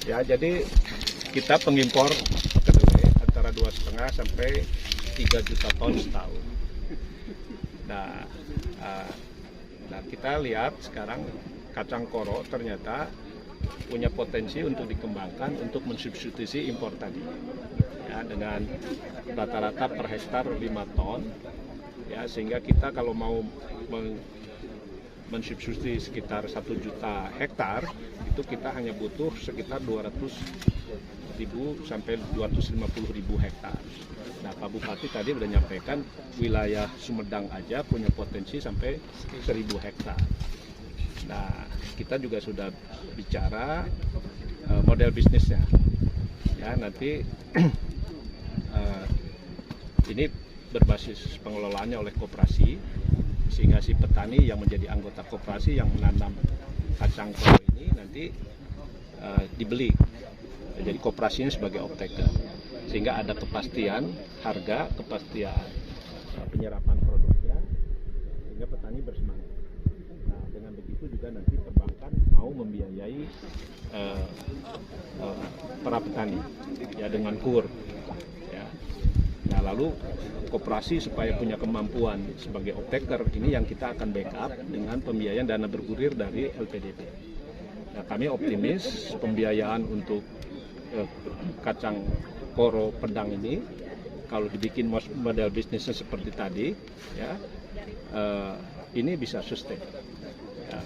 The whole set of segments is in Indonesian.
Ya, jadi kita pengimpor kedelai antara 2,5 sampai 3 juta ton setahun. Nah, kita lihat sekarang kacang koro ternyata punya potensi untuk dikembangkan untuk mensubstitusi impor tadi. Ya, dengan rata-rata per hektar 5 ton. Ya, sehingga kita kalau mau mensubstitusi sekitar 1 juta hektar, itu kita hanya butuh sekitar 200.000 sampai 250.000 hektar. Nah, Pak Bupati tadi sudah nyampaikan wilayah Sumedang aja punya potensi sampai 1.000 hektar. Nah, kita juga sudah bicara model bisnisnya. Ya, nanti ini berbasis pengelolaannya oleh koperasi, sehingga si petani yang menjadi anggota koperasi yang menanam kacang koro ini nanti dibeli. Jadi koperasinya sebagai off-taker, sehingga ada kepastian harga, kepastian penyerapan produknya, sehingga petani bersemangat. Nah, dengan begitu juga nanti perbankan mau membiayai para petani, ya, dengan KUR. Ya. Nah, lalu koperasi supaya punya kemampuan sebagai off-taker ini yang kita akan backup dengan pembiayaan dana bergulir dari LPDP. Nah, kami optimis pembiayaan untuk kacang koro pedang ini kalau dibikin model bisnisnya seperti tadi, ya, ini bisa sustain. Ya,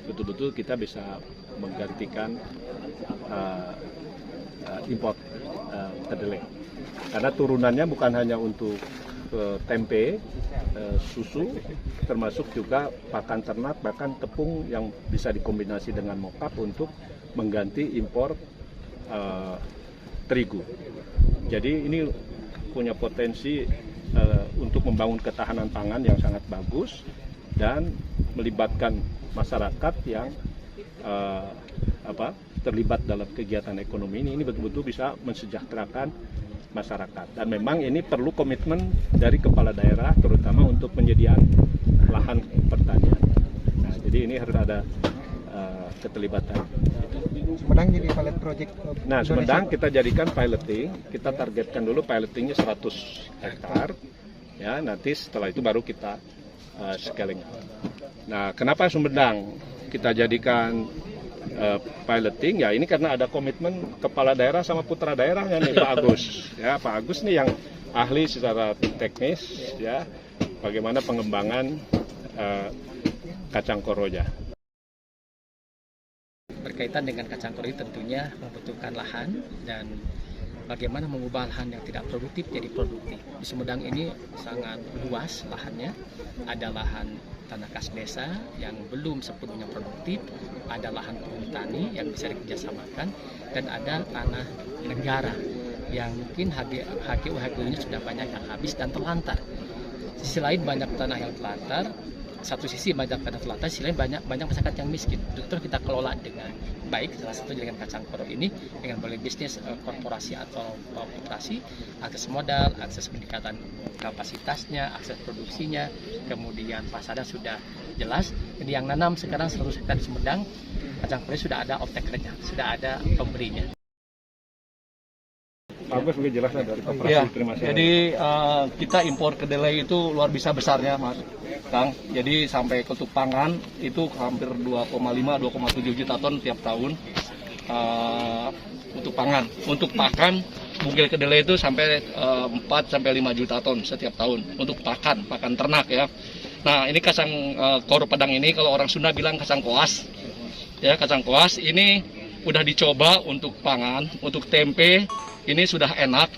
betul-betul kita bisa menggantikan import kedelai. Karena turunannya bukan hanya untuk tempe, susu, termasuk juga pakan ternak, bahkan tepung yang bisa dikombinasi dengan mokap untuk mengganti impor terigu. Jadi ini punya potensi untuk membangun ketahanan pangan yang sangat bagus dan melibatkan masyarakat yang terlibat dalam kegiatan ekonomi ini betul-betul bisa mensejahterakan masyarakat. Dan memang ini perlu komitmen dari kepala daerah, terutama untuk penyediaan lahan pertanian. Nah, jadi ini harus ada keterlibatan. Sumedang jadi pilot project. Nah, Sumedang kita jadikan piloting, kita targetkan dulu pilotingnya 100 hektar. Ya, nanti setelah itu baru kita scaling. Nah, kenapa Sumedang kita jadikan piloting? Ya, ini karena ada komitmen kepala daerah sama putra daerahnya nih, Pak Agus. Ya, Pak Agus nih yang ahli secara teknis, ya, bagaimana pengembangan kacang koroja. Berkaitan dengan kacang koro tentunya membutuhkan lahan dan bagaimana mengubah lahan yang tidak produktif jadi produktif. Di Sumedang ini sangat luas lahannya, ada lahan tanah kas desa yang belum sepenuhnya produktif, ada lahan perhutani yang bisa dikerjasamakan, dan ada tanah negara yang mungkin HGU-nya sudah banyak yang habis dan terlantar. Sisi lain banyak tanah yang terlantar, satu sisi banyak tanah terlantar, sisi lain banyak masyarakat yang miskin. Itu kita kelola dengan baik, salah satu dengan kacang koro ini dengan boleh bisnis korporasi atau koperasi, akses modal, akses peningkatan kapasitasnya, akses produksinya, kemudian pasarnya sudah jelas. Jadi yang nanam sekarang 100 hektar di Sumedang, kacang koro sudah ada off-takernya, sudah ada pembelinya. Bagus, mungkin jelasnya dari koperasi. Ya, Terima kasih. jadi kita impor kedelai itu luar biasa besarnya, Mas Kang. Jadi sampai ketuk pangan itu hampir 2,5-2,7 juta ton tiap tahun untuk pangan. Untuk pakan bungkil kedelai itu sampai 4-5 juta ton setiap tahun untuk pakan ternak, ya. Nah, ini kacang koro pedang ini kalau orang Sunda bilang kacang koas. Ya, kacang koas ini udah dicoba untuk pangan, untuk tempe. Ini sudah enak,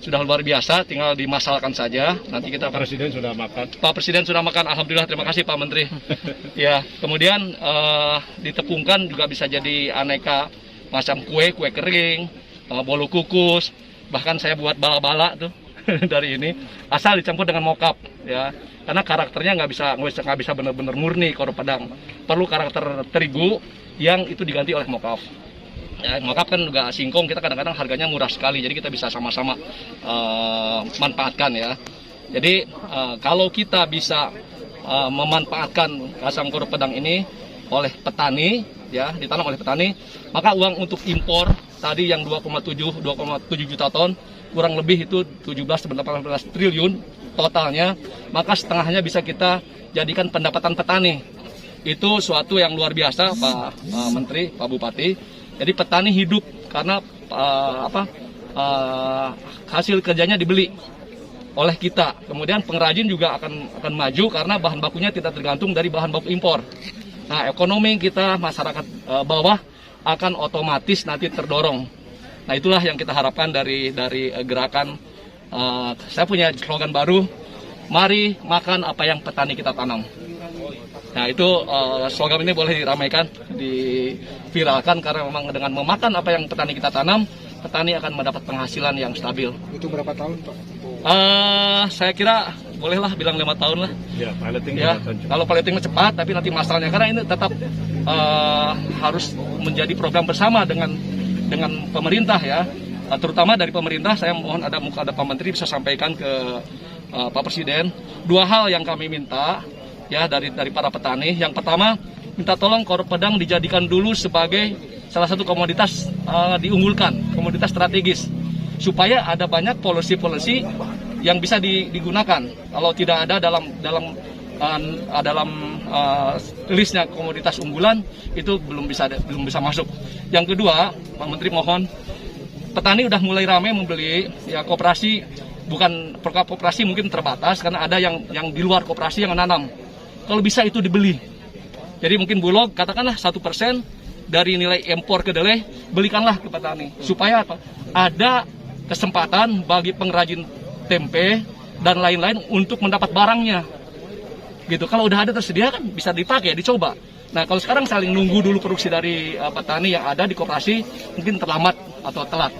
sudah luar biasa, tinggal dimasalkan saja. Nanti kita Presiden sudah makan. Pak Presiden sudah makan, alhamdulillah, terima kasih Pak Menteri. Ya, kemudian ditepungkan juga bisa jadi aneka macam kue kering, bolu kukus, bahkan saya buat bala-bala tuh dari ini, asal dicampur dengan mokap, ya. Karena karakternya nggak bisa benar-benar murni koro pedang, perlu karakter terigu yang itu diganti oleh mokap. Ya, mokap kan juga singkong, kita kadang-kadang harganya murah sekali, jadi kita bisa sama-sama manfaatkan, ya. Jadi kalau kita bisa memanfaatkan kacang koro pedang ini oleh petani, ya, ditanam oleh petani, maka uang untuk impor tadi yang 2,7 juta ton, kurang lebih itu 17-18 triliun totalnya, maka setengahnya bisa kita jadikan pendapatan petani. Itu suatu yang luar biasa, Pak Menteri, Pak Bupati. Jadi petani hidup karena hasil kerjanya dibeli oleh kita. Kemudian pengrajin juga akan maju karena bahan bakunya tidak tergantung dari bahan baku impor. Nah, ekonomi kita masyarakat bawah akan otomatis nanti terdorong. Nah, itulah yang kita harapkan dari gerakan. Saya punya slogan baru, mari makan apa yang petani kita tanam. Nah, itu slogan ini boleh diramaikan, diviralkan, karena memang dengan memakan apa yang petani kita tanam, petani akan mendapat penghasilan yang stabil. Itu berapa tahun, Pak? Saya kira bolehlah bilang 5 tahun lah. Ya, piloting Ya, kalau piloting cepat, tapi nanti masalahnya karena ini tetap harus menjadi program bersama dengan pemerintah ya. Terutama dari pemerintah, saya mohon ada Pak Menteri bisa sampaikan ke Pak Presiden 2 hal yang kami minta ya dari para petani. Yang pertama, minta tolong korup pedang dijadikan dulu sebagai salah satu komoditas diunggulkan, komoditas strategis, supaya ada banyak policy yang bisa digunakan. Kalau tidak ada dalam listnya komoditas unggulan, itu belum bisa masuk. Yang kedua, Pak Menteri mohon, petani udah mulai ramai membeli ya, koperasi, bukan koperasi mungkin terbatas karena ada yang di luar koperasi yang menanam. Kalau bisa itu dibeli. Jadi mungkin Bulog katakanlah 1% dari nilai impor kedelai belikanlah ke petani, supaya apa? Ada kesempatan bagi pengrajin tempe dan lain-lain untuk mendapat barangnya. Gitu. Kalau udah ada tersedia kan bisa dipakai, dicoba. Nah, kalau sekarang saling nunggu dulu produksi dari petani yang ada di koperasi, mungkin terlambat atau telat.